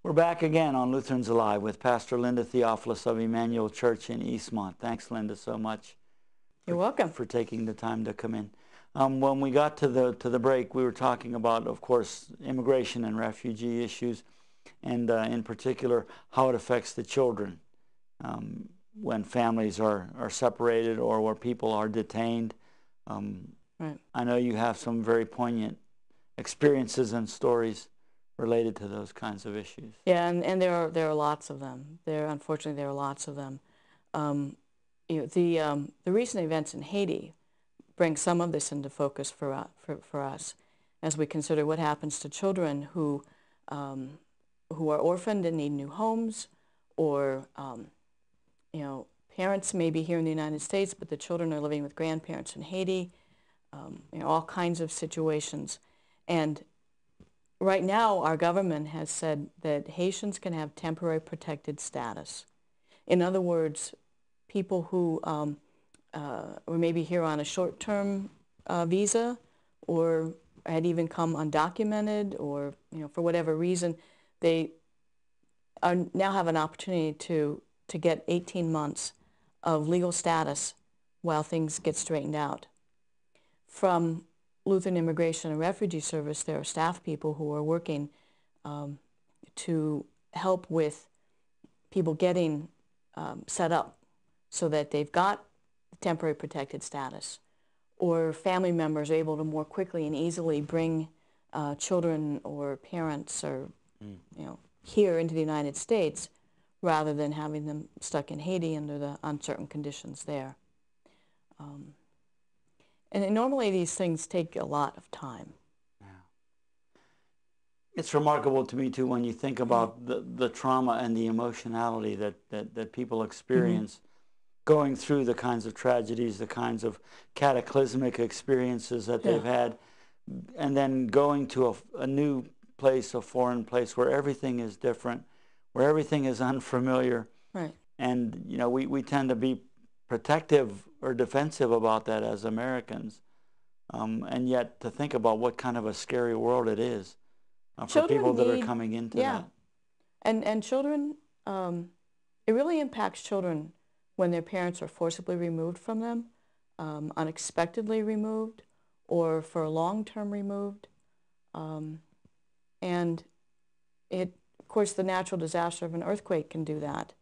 We're back again on Lutherans Alive with Pastor Linda Theophilus of Emmanuel Church in Eastmont. Thanks, Linda, so much. You're welcome. For taking the time to come in. When we got to the break, we were talking about, of course, immigration and refugee issues, and in particular, how it affects the children when families are separated or where people are detained. Right. I know you have some very poignant experiences and stories related to those kinds of issues. Yeah, and there are lots of them. Unfortunately, there are lots of them. The recent events in Haiti bring some of this into focus for us as we consider what happens to children who are orphaned and need new homes, or parents may be here in the United States, but the children are living with grandparents in Haiti. All kinds of situations. And right now, our government has said that Haitians can have temporary protected status. In other words, people who were maybe here on a short-term visa, or had even come undocumented, or for whatever reason, they now have an opportunity to get 18 months of legal status while things get straightened out. From Lutheran Immigration and Refugee Service, there are staff people who are working to help with people getting set up so that they've got temporary protected status, or family members are able to more quickly and easily bring children or parents or here into the United States, rather than having them stuck in Haiti under the uncertain conditions there. And normally these things take a lot of time. Yeah. It's remarkable to me, too, when you think about the trauma and the emotionality that people experience going through the kinds of tragedies, the kinds of cataclysmic experiences that they've had, and then going to a new place, a foreign place where everything is different, where everything is unfamiliar. Right. And, we tend to be protective or defensive about that as Americans. And yet to think about what kind of a scary world it is for people that are coming into that. And children, it really impacts children when their parents are forcibly removed from them, unexpectedly removed, or for long-term removed. And of course, the natural disaster of an earthquake can do that.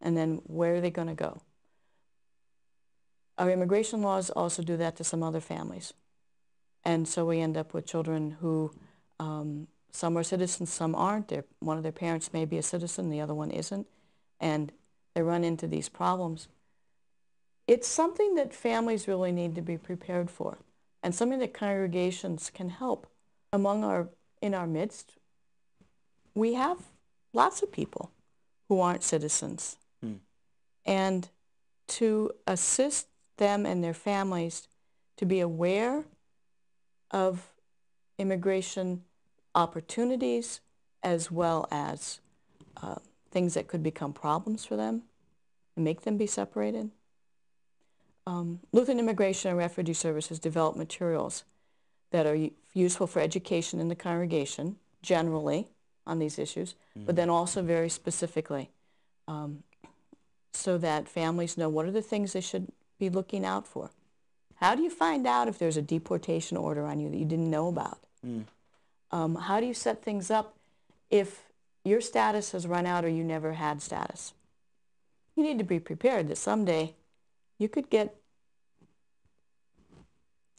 And then where are they going to go? Our immigration laws also do that to some other families. And so we end up with children who, some are citizens, some aren't. One of their parents may be a citizen, the other one isn't. And they run into these problems. It's something that families really need to be prepared for, and something that congregations can help. In our midst, we have lots of people who aren't citizens. And to assist them and their families to be aware of immigration opportunities, as well as things that could become problems for them and make them be separated. Lutheran Immigration and Refugee Service has developed materials that are useful for education in the congregation, generally, on these issues, but then also very specifically, so that families know what are the things they should be looking out for. How do you find out if there's a deportation order on you that you didn't know about? How do you set things up if your status has run out or you never had status? You need to be prepared that someday you could get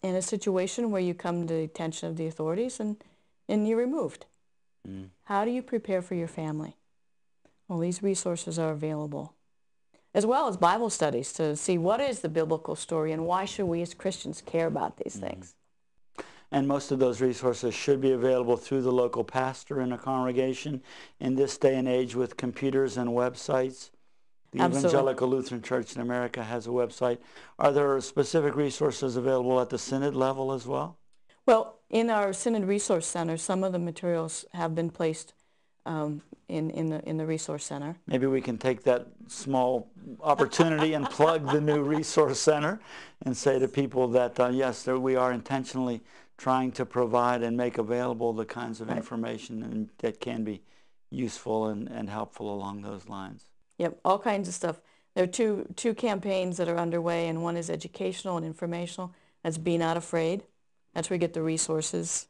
in a situation where you come to the attention of the authorities and you're removed. How do you prepare for your family? Well, these resources are available, as well as Bible studies to see what is the biblical story and why should we as Christians care about these things. And most of those resources should be available through the local pastor in a congregation in this day and age with computers and websites. The Evangelical Lutheran Church in America has a website. Are there specific resources available at the synod level as well? Well, in our Synod Resource Center, some of the materials have been placed in the Resource Center. Maybe we can take that small opportunity and plug the new Resource Center and say to people that, yes, we are intentionally trying to provide and make available the kinds of information that can be useful and helpful along those lines. Yep, all kinds of stuff. There are two campaigns that are underway, and one is educational and informational. That's Be Not Afraid. That's where we get the resources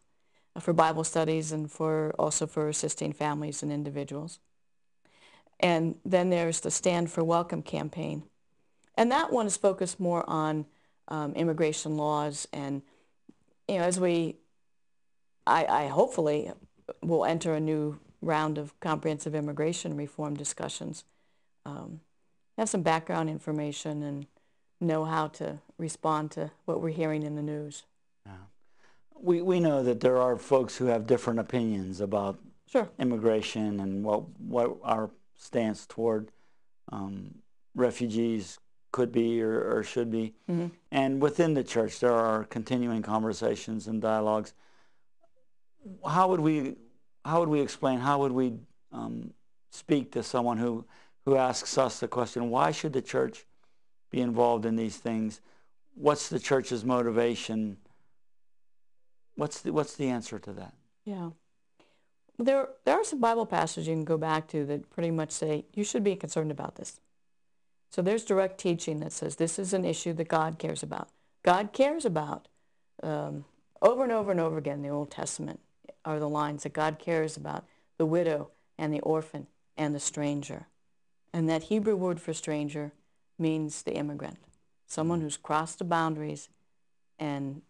for Bible studies and also for assisting families and individuals. And then there's the Stand for Welcome campaign. And that one is focused more on immigration laws, and as I hopefully will enter a new round of comprehensive immigration reform discussions, have some background information and know how to respond to what we're hearing in the news. Yeah. We know that there are folks who have different opinions about Sure. immigration and what our stance toward refugees could be or should be. Mm-hmm. And within the church, there are continuing conversations and dialogues. How would we explain, how would we speak to someone who asks us the question, why should the church be involved in these things? What's the church's motivation? What's the answer to that? Yeah. There are some Bible passages you can go back to that pretty much say you should be concerned about this. So there's direct teaching that says this is an issue that God cares about. God cares about, over and over and over again in the Old Testament are the lines that God cares about the widow and the orphan and the stranger. And that Hebrew word for stranger means the immigrant, someone who's crossed the boundaries and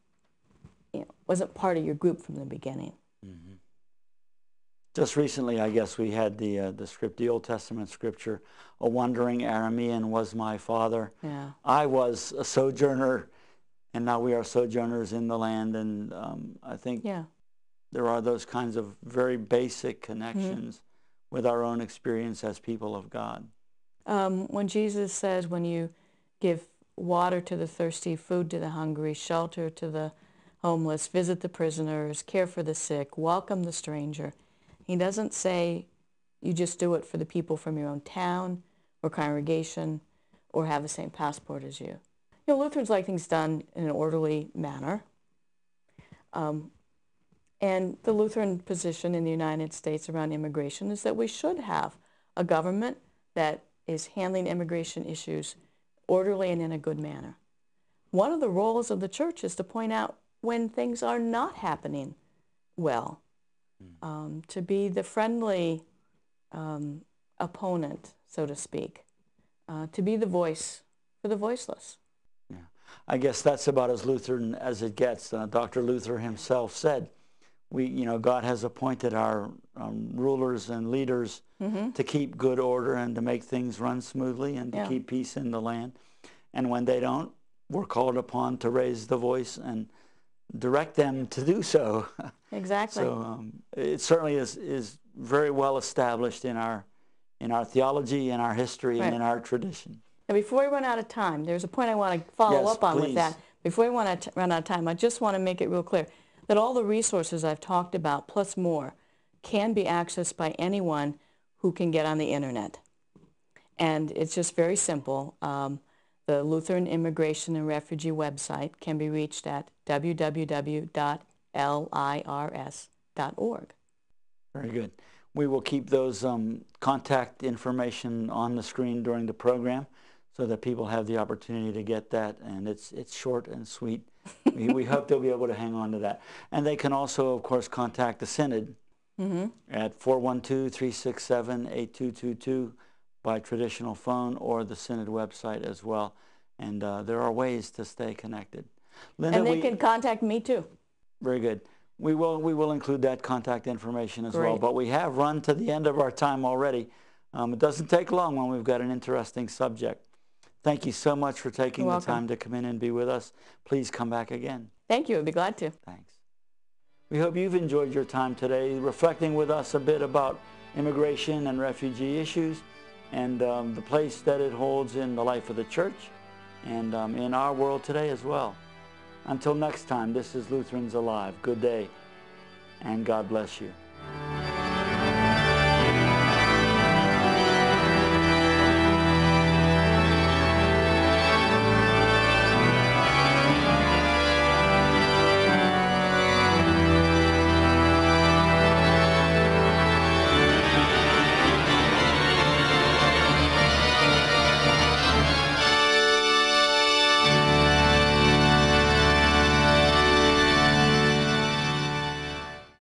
wasn't part of your group from the beginning. Mm-hmm. Just recently, I guess, we had the Old Testament scripture, "A wandering Aramean was my father." Yeah. I was a sojourner, and now we are sojourners in the land. And I think there are those kinds of very basic connections with our own experience as people of God. When Jesus says, when you give water to the thirsty, food to the hungry, shelter to the homeless, visit the prisoners, care for the sick, welcome the stranger, he doesn't say you just do it for the people from your own town or congregation or have the same passport as you. Lutherans like things done in an orderly manner. And the Lutheran position in the United States around immigration is that we should have a government that is handling immigration issues orderly and in a good manner. One of the roles of the church is to point out when things are not happening well, to be the friendly opponent, so to speak, to be the voice for the voiceless. Yeah, I guess that's about as Lutheran as it gets. Dr. Luther himself said, God has appointed our rulers and leaders to keep good order and to make things run smoothly and to keep peace in the land. And when they don't, we're called upon to raise the voice and direct them to do so. Exactly. So it certainly is very well established in our theology, in our history, and in our tradition. Now, before we run out of time, there's a point I want to follow up on with that. Before we run out of time, I just want to make it real clear that all the resources I've talked about, plus more, can be accessed by anyone who can get on the internet. And it's just very simple. The Lutheran Immigration and Refugee website can be reached at www.lirs.org. Very good. We will keep those contact information on the screen during the program so that people have the opportunity to get that. And it's short and sweet. We hope they'll be able to hang on to that. And they can also, of course, contact the Synod at 412-367-8222 by traditional phone or the Synod website as well. And there are ways to stay connected. Linda, and they can contact me too. Very good. We will include that contact information as well. But we have run to the end of our time already. It doesn't take long when we've got an interesting subject. Thank you so much for taking the time to come in and be with us. Please come back again. Thank you. I'd be glad to. Thanks. We hope you've enjoyed your time today reflecting with us a bit about immigration and refugee issues and the place that it holds in the life of the church and in our world today as well. Until next time, this is Lutherans Alive. Good day, and God bless you.